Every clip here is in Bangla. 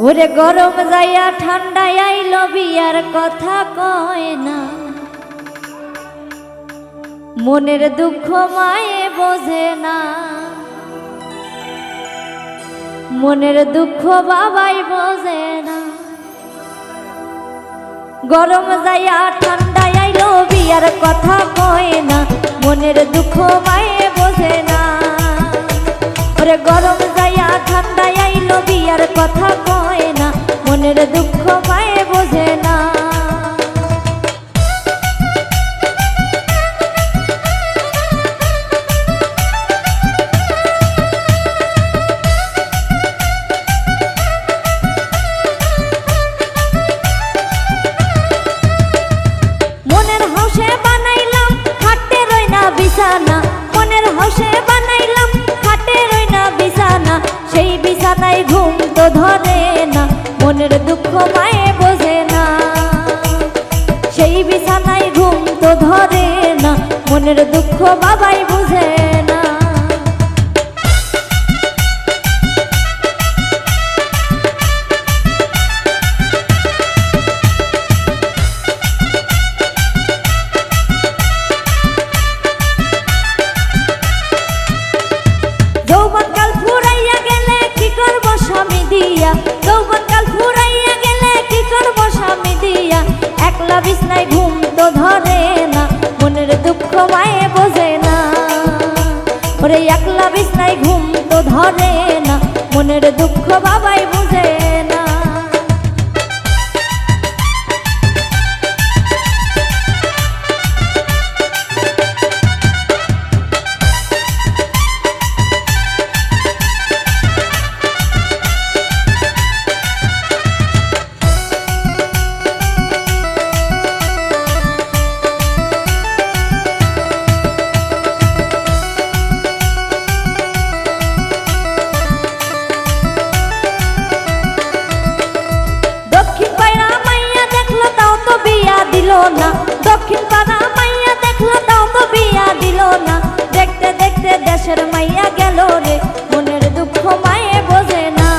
ওরে গরম যাইয়া ঠান্ডায় আইলো বিয়ার কথা কয় না, মনের দুঃখ মায়ে বোঝে না, মনের দুঃখ বাবাই বোঝে না। গরম যাইয়া ঠান্ডায় আইলো বিয়ার কথা কয় না, মনের দুঃখ মায়ে বোঝে না। ওরে গরম যাইয়া ঠান্ডায় আইলো বিয়ার কথা কয় না, মনের দুঃখ মায়ে বোঝে না। মনের হাউসে বানাইলাম খাটে রই না বিছানা, মনের হাউসে বানাইলাম খাটে রই না বিছানা, সেই বিছানায় ঘুম তো ধরে না, মনের দুঃখ মায়ে বোঝে না। সেই বিছানায় ঘুম তো ধরে না, মনের দুঃখ বাবাই বুঝে না। যৌবনকাল ফুরাইয়া গেলে কি করব স্বামী দিয়া, যৌবনকাল ফুরাইয়া গেলে কি করব স্বামী দিয়া, একলা বিছনায় ঘুম তো ধরে না, মনের দুঃখ মায়ে বোঝে না। ওরে একলা বিছনায় ঘুম তো ধরে না, মনের দুঃখ বাবাই বুঝে না। না দক্ষিণ পাড়া মাইয়া দেখলো তাও তো বিয়া দিল না, দেখতে দেখতে দেশের মাইয়া গেল রে, মনের দুঃখ মায়ে বোঝে না।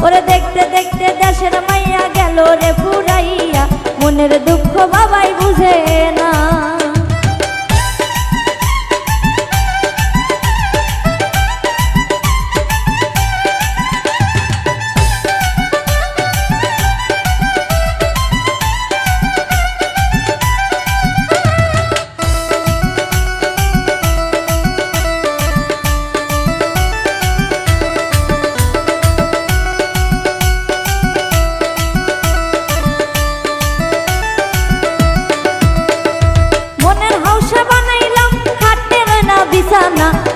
ওরে দেখতে দেখতে দেশের মাইয়া গেল রে ফুরাইয়া, মনের দুঃখ বাবাই বুঝে না।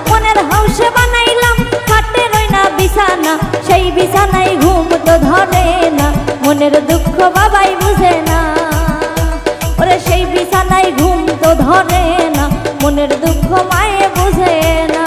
মনের হাউসে বানাইলাম খাটে রই না বিছানা, সেই বিছানায় ঘুম তো ধরে না, মনের দুঃখ বাবাই বুঝে না। ওরে সেই বিছানায় ঘুম তো ধরে না, মনের দুঃখ মায়ে বুঝে না।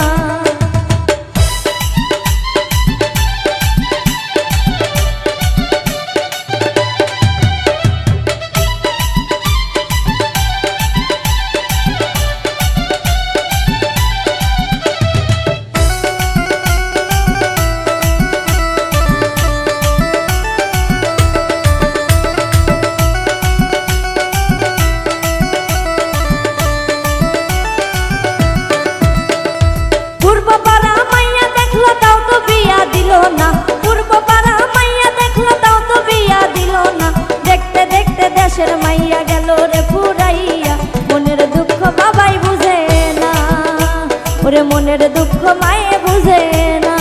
পূর্ব পাড়া মাইয়া দেখলো তাও তো বিয়া দিল না, পূর্ব পাড়া মাইয়া দেখলো তাও তো বিয়া দিল না, দেখতে দেখতে দেশের মাইয়া গেল রে ফুরাইয়া, মনের দুঃখ বাবাই বুঝে না। ওরে মনের দুঃখ মায়ে বুঝে না।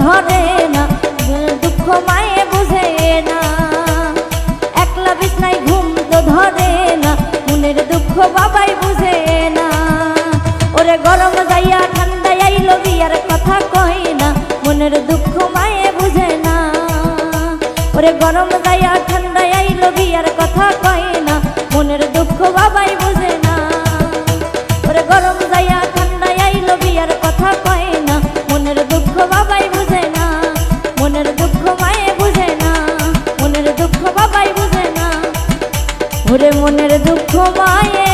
ধরে না, দুঃখ মায়ে বুঝে না। একলা বিছনায় ঘুম তো ধরে না, মনের দুঃখ বাবাই বুঝে ওরে গরম যাইয়া ঠান্ডা আইলো বিয়ার কথা কয় না, মনের দুঃখ বাবাই বুঝে না। ওরে গরম যাইয়া ঠান্ডা আইলো বিয়ার কথা কয় না, মনের দুঃখ বাবাই বুঝে না, মনের দুঃখ মায়ে বুঝে না, মনের দুঃখ বাবাই বুঝে না। ওরে মনের দুঃখ মায়ে